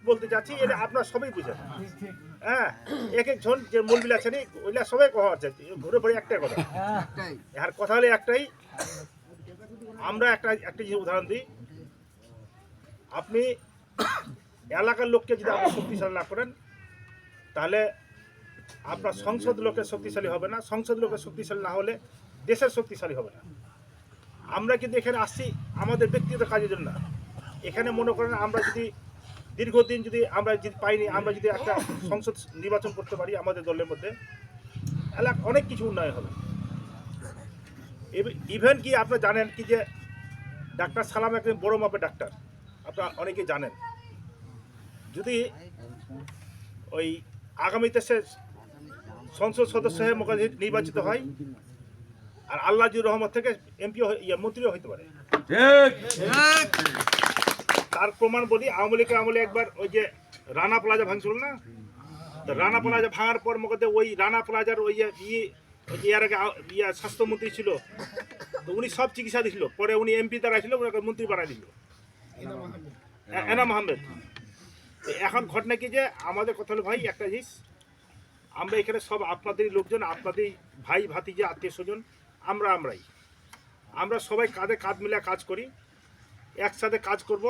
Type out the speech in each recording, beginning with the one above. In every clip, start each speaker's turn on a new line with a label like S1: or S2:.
S1: বলতে চাচ্ছি, এটা আপনারা সবাই বুঝেন। হ্যাঁ, এক একজন যে মূলবিল আছেন ওইগুলা সবাই কথা আছে, ঘুরে ঘুরে একটাই কথা। আর কথা হলে একটাই, আমরা একটা জিনিস উদাহরণ দিই। আপনি এলাকার লোককে যদি আপনি শক্তিশালী না করেন, তাহলে আপনার সংসদ লোকের শক্তিশালী হবে না। সংসদ লোকের শক্তিশালী না হলে দেশের শক্তিশালী হবে না। আমরা কিন্তু এখানে আসছি আমাদের ব্যক্তিগত কাজের জন্য না। এখানে মনে করেন আমরা যদি দীর্ঘদিন যদি আমরা যদি পাইনি, আমরা যদি একটা সংসদ নির্বাচন করতে পারি আমাদের দলের মধ্যে, এলাকা অনেক কিছু উন্নয়ন হবে। ইভেন কি আপনারা জানেন কি যে ডাক্তার সালাম একজন বড় মাপের ডাক্তার, আপনারা অনেকেই জানেন। যদি ওই আগামীতে সে সংসদ সদস্য হয়ে নির্বাচিত হয়, আর আল্লাহর রহমত থেকে এমপি মন্ত্রীও হইতে পারে। তার প্রমাণ বলি, আওয়ামী লীগের আমলে একবার ওই যে রানা প্লাজা ভাঙছিল না, তো রানা প্লাজা ভাঙার পর মধ্যে ওই রানা প্লাজার ওই এর আগে স্বাস্থ্যমন্ত্রী ছিল, তো উনি সব চিকিৎসা দিয়েছিল। পরে উনি এমপি দ্বারা ছিল, ওনাকে মন্ত্রী বানাই দিল, এনাম আহমেদ। এখন ঘটনা কি যে আমাদের কথা হলো ভাই একটা জিনিস, আমরা এখানে সব আপনাদেরই লোকজন, আপনাদেরই ভাই ভাতিজা আত্মীয় স্বজন, আমরা সবাই কাঁধে কাঁধ মিলে কাজ করি, একসাথে কাজ করব।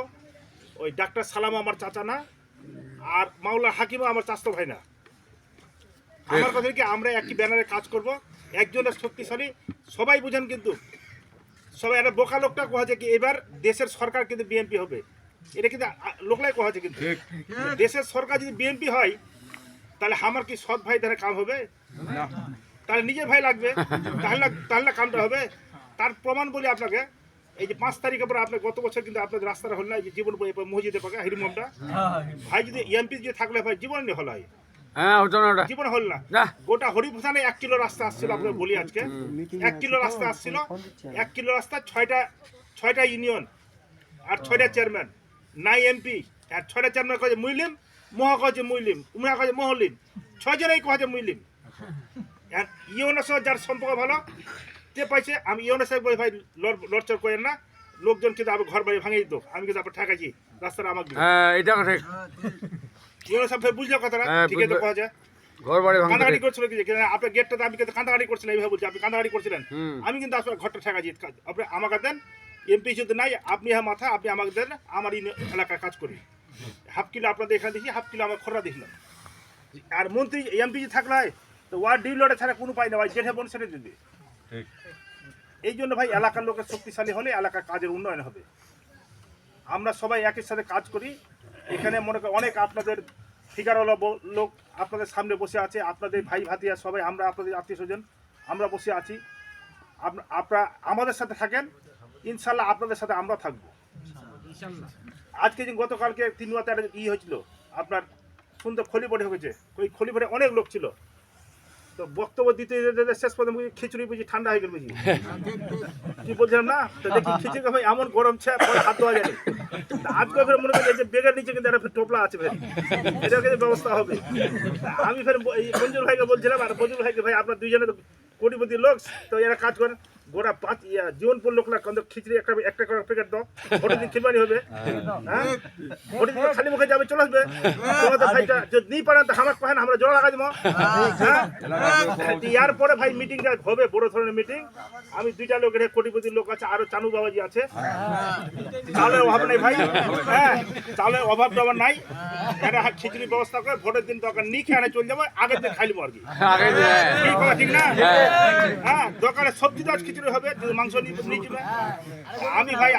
S1: ওই ডাক্তার সালাম আমার চাচা না, আর মাওলা হাকিমও আমার চাচতো ভাই না। আমার কথা কি, আমরা একই ব্যানারে কাজ করব, একজনের শক্তিশালী সবাই বুঝেন। কিন্তু সবাই একটা বোকা লোকটা কোয়া যে কি এবার দেশের সরকার কিন্তু বিএনপি হবে, এটা কিন্তু লোকলাই কোয়া যে, কিন্তু দেশের সরকার যদি বিএনপি হয় তাহলে আমার কি সৎ ভাই দ্বারা কাম হবে? তাহলে নিজের ভাই লাগবে, তাহলে কামটা হবে। তার প্রমাণ বলি আপনাকে, এই যে 5 তারিখের পরে আপনার গত বছর কিন্তু আপনাদের রাস্তাটা হল না, এই যে জীবন মসজিদের পাকা হিরমমটা ভাই, যদি এমপি যদি থাকলে ভাই জীবন হল হয়, জীবন হল না। গোটা হরিপুথানে 1 কিলো রাস্তা আসছিল, আপনাকে বলি আজকে 1 কিলো রাস্তা আসছিল। 1 কিলো রাস্তা 6টা ইউনিয়ন আর 6টা চেয়ারম্যান, নাই এমপি, আর 6টা চেয়ারম্যান কাজে মুসলিম, মহা কাজে মুসলিম, উমরা কাজে মহলিম, 6 জনেই কাজে মুসলিম। আর ইউনের সাথে যার সম্পর্ক ভালো কে পাইছে, আমি ইউনের সাথে বলি ভাই লড়চড় করেন না, লোকজন কিন্তু আমি ঘর বাড়ি ভাঙিয়ে দিত, আমি কিন্তু আপনার ঠেকাইছি রাস্তাটা আমাকে। ইউনের সাহেব বুঝলে কথাটা, ঠিক আছে কথা যায়। কান্দাকাটি করছিল কি, আপনার গেটটাতে আমি কিন্তু কান্দাকাটি করছিলাম, এইভাবে বলছি আপনি কান্দাকাটি করছিলেন, আমি কিন্তু আসলে ঘরটা ঠেকাইছি। আপনি আমাকে দেন, এমপি যদি নাই আপনি হ্যাঁ মাথা, আপনি আমাকে দেন, আমার এলাকার কাজ করি। হাফ কিলো আপনাদের এখানে দেখি, হাফ কিলো আমার খররা দেখলাম। আর মন্ত্রী এমপি যদি থাকলে হয় তো ওয়ার্ড ডিলটা ছাড়া কোনো পাই না ভাই, যেটা বোন সেটা দিবে। এই জন্য ভাই এলাকার লোকের শক্তিশালী হলে এলাকার কাজের উন্নয়ন হবে। আমরা সবাই একই সাথে কাজ করি। এখানে মনে করেন অনেক আপনাদের ফিগারওয়ালা লোক আপনাদের সামনে বসে আছে, আপনাদের ভাই ভাতিজা সবাই, আমরা আপনাদের আত্মীয় স্বজন আমরা বসে আছি। আপনারা আমাদের সাথে থাকেন, ইনশাল্লাহ আপনাদের সাথে আমরা থাকবো। আজকে যে গতকালকে 3 রাতে একটা হয়েছিল আপনার সুন্দর খলিপটে হয়েছে, ওই খলিপটে অনেক লোক ছিল, তো বক্তব্য দিতে শেষ পর্যন্ত খিচুড়ি বুঝি ঠান্ডা হয়ে গেল বুঝি, কি বলছিলাম না, তো দেখি খিচুড়ি ভাই এমন গরম ছে হাত ধোয়া যায়। আজকে ফের মনে করি যে বেগের নিচে কিন্তু একটা টোপলা আছে, ফের এটা কিন্তু ব্যবস্থা হবে। আমি ফের মঞ্জুর ভাইকে বলছিলাম, আর মঞ্জুর ভাইকে ভাই আপনার দুইজনে কোটিপতি লোক, তো এরা কাজ করেন, গোটা জীবনপুর লোক না কিন্তু খিচুড়ি একটা করে প্যাকেট দাও, ভোটের দিন খিরবানি হবে, হ্যাঁ ভোটের দিন খালি মুখে যাবে, চলে আসবে। তোমাদের ভাইটা যদি নেই পারেন তো আমার পাহেন, আমরা জোড়া লাগাই দেবো। হ্যাঁ, ইয়ার পরে ভাই মিটিংটা হবে, বড় ধরনের মিটিং। আমি 2টা লোকের কোটিপতি লোক আছে, আরো চানু বাবাজি আছে, চালের অভাব নেই ভাই, হ্যাঁ চালের অভাব টভাব নাই। এটা খিচুড়ির ব্যবস্থা করে ভোটের দিন দরকার নিয়ে খেয়ে চলে যাবো, আগের দিন খাইলিব আর কি, ঠিক না? হ্যাঁ, দরকারে সবজি তো আজ খিচুড়ি হবে, মাংস নিয়ে যাবে। আমি ভাই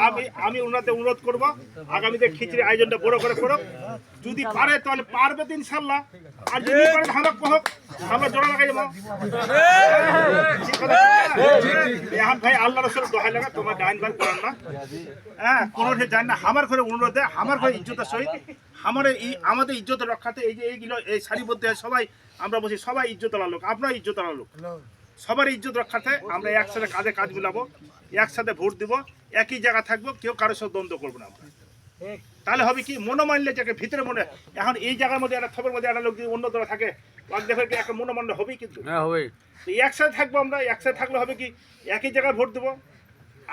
S1: আমি ওনাদের অনুরোধ করবো আগামীতে খিচুড়ি আয়োজনটা বড় করে করো, যদি পারে তাহলে পারবে তো ইনশাল্লাহ, আর যদি পারে আমরা কহক, আমরা জোড়া লাগাই যাবো। এখন ভাই আল্লাহ রসুল দোহাই লাগা, তোমার ডাইন বান করেন না, হ্যাঁ কোনো জান না, আমার ঘরে অনুরোধ দেয়, আমার ঘরে ইজ্জতের সহিত আমাদের ইজ্জত রক্ষাতে এই যে এইগুলো এই সারিবদ্ধ সবাই আমরা বসি, সবাই ইজ্জতওয়ালা লোক, আপনার ইজ্জতওয়ালা লোক, সবার ইজ্জত রক্ষাতে আমরা একসাথে কাজে কাজ মিলাবো, একসাথে ভোট দিব, একই জায়গা থাকবো, কেউ কারোর সাথে দ্বন্দ্ব করবো না আমরা। তাহলে হবে কি, মনোমানলে যাকে ভিতরে মনে, এখন এই জায়গার মধ্যে একটা থবের মধ্যে একটা লোক যদি অন্য দলে থাকে, দেখে কি একটা মনোমান্য হবেই, কিন্তু একসাথে থাকবো আমরা, একসাথে থাকলে হবে কি একই জায়গায় ভোট দেবো,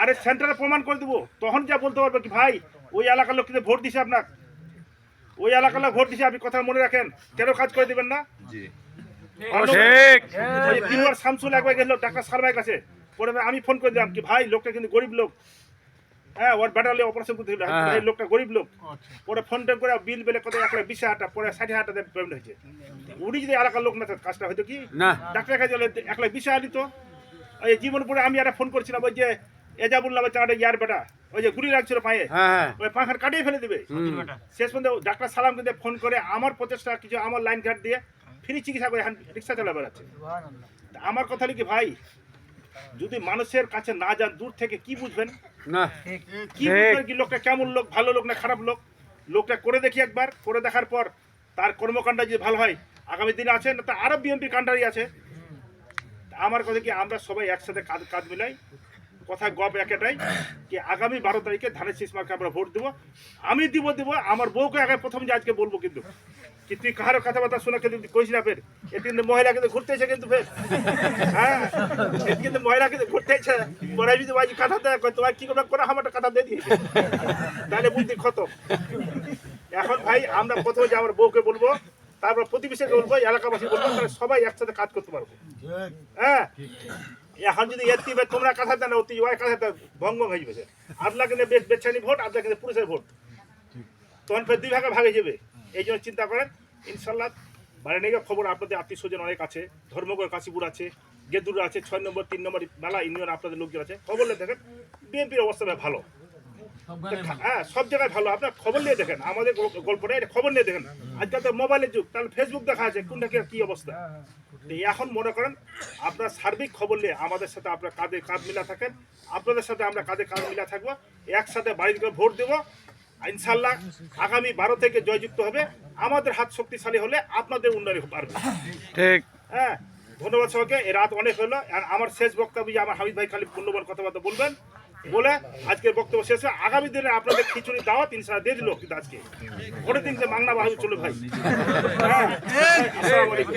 S1: আরে সেন্টারে প্রমাণ করে দেবো, তখন যা বলতে পারবো কি ভাই ওই এলাকার লোক কিন্তু ভোট দিছে আপনার, ওই এলাকার লোক ভোট দিচ্ছে, আপনি কথা মনে রাখেন, কেন কাজ করে দিবেন না? শামসুল একবার গেল ডাক্তার সালমার কাছে, পরে আমি ফোন করে দিলাম কি ভাই লোকটা কিন্তু গরিব লোক, হ্যাঁ ওর ব্যাটালে অপারেশন করতে দিল, ভাই লোকটা গরিব লোক, পরে ফোন টোন করে বিল বেলে কত 1,20,000 টাকা, পরে 60,000 টাকা পেমেন্ট হয়েছে। উনি যদি এলাকার লোক না থাকতো কাজটা হয়তো কি না, ডাক্তারের কাছে 1,20,000 দিত। ওই জীবনপুরে আমি একটা ফোন করছিলাম, ওই যে এজাবুল্লাহ চাঁড়ে ইয়ার বেটা, ওই যে গুলি লাগছিল পায়ে, ওই পাখার কাটিয়ে ফেলে দিবে। শেষ পর্যন্ত ডাক্তার সালাম কিন্তু ফোন করে আমার 50 টাকা কিছু আমার লাইন কার্ড দিয়ে ফ্রি চিকিৎসা করে রিক্সা চালা বেড়াচ্ছে। আমার কথা কি ভাই, যদি মানুষের কাছে না যান, দূর থেকে কি বুঝবেন না, কি বুঝবেন কি লোকটা কেমন লোক, ভালো লোক না খারাপ লোক? লোকটা করে দেখি একবার, করে দেখার পর তার কর্মকাণ্ড যদি ভালো হয় আগামী দিনে আছে না, তা আরো বিএনপি কাণ্ডারি আছে। আমার কথা কি আমরা সবাই একসাথে কাঁধ মিলাই, কথা গপ একটাই কি আগামী 12 তারিখে ধানের শীষ মার্কে আমরা ভোট দেবো। আমি দিব আমার বউকে আগে প্রথম যে আজকে বলবো কিন্তু কি তুই কারো কথাবার্তা শোনা কিন্তু কইস না, ফের এটি কিন্তু মহিলা কিন্তু ঘুরতে এসে কিন্তু ফের হ্যাঁ এটি কিন্তু মহিলা কিন্তু ঘুরতে এসে পরে যদি বাজি কাঁথা দেয় তোমার কি করবে করে আমার কাঁথা দিয়ে দিয়েছে, তাহলে বুদ্ধি খতম। এখন ভাই আমরা প্রথমে যে আমার বউকে বলবো, তারপর প্রতিবেশীকে বলবো, এলাকাবাসী বলবো, তাহলে সবাই একসাথে কাজ করতে পারবো। হ্যাঁ এখন যদি এটি তোমরা কথা দেন অতি ওই কথা ভঙ্গ হয়ে যাবে, আদলা কিন্তু বেছানি ভোট, আদলা কিন্তু পুরুষের ভোট, তখন ফের 2 ভাগে ভাগে যাবে। এই জন্য চিন্তা করেন ইনশাল্লাহ। বাইরে নিয়ে খবর আপনাদের আত্মীয় স্বজন অনেক আছে, ধর্মগড় কাশীপুর আছে, গেদুর আছে, 6 নম্বর 3 নম্বর মেলা ইউনিয়ন আপনাদের লোকজন আছে। খবর নিয়ে দেখেন বিএনপির অবস্থা ভালো, হ্যাঁ সব জায়গায় ভালো। আপনার খবর নিয়ে দেখেন, আমাদের গল্পটা এটা খবর নিয়ে দেখেন। আজকাল তো মোবাইলের যুগ, তাহলে ফেসবুক দেখা আছে কোনটা কি অবস্থা। এখন মনে করেন আপনার সার্বিক খবর নিয়ে আমাদের সাথে আপনার কাঁধে কাঁধ মিলা থাকেন, আপনাদের সাথে আমরা কাঁধে কাঁধ মিলা থাকবো, একসাথে বাড়িতে ভোট দেবো ইনশাল্লাহ। আগামী 12 থেকে জয়যুক্ত হবে, আমাদের হাত শক্তিশালী হলে আপনাদের উন্নয়ন পারবে। ঠিক, হ্যাঁ ধন্যবাদ সবাইকে। এই রাত অনেক হলো, আর আমার শেষ বক্তব্য আমার হামিদ ভাই খালি মূল্যবান কথাবার্তা বলবেন বলে আজকের বক্তব্য শেষ। আগামী দিনে আপনাদের খিচুড়ি দাওয়াত ইনশাআল্লাহ দিয়ে দিল, কিন্তু আজকে পরের দিন যে মাংনা বাহাদুর চলে ভাই। হ্যাঁ আসসালামু আলাইকুম।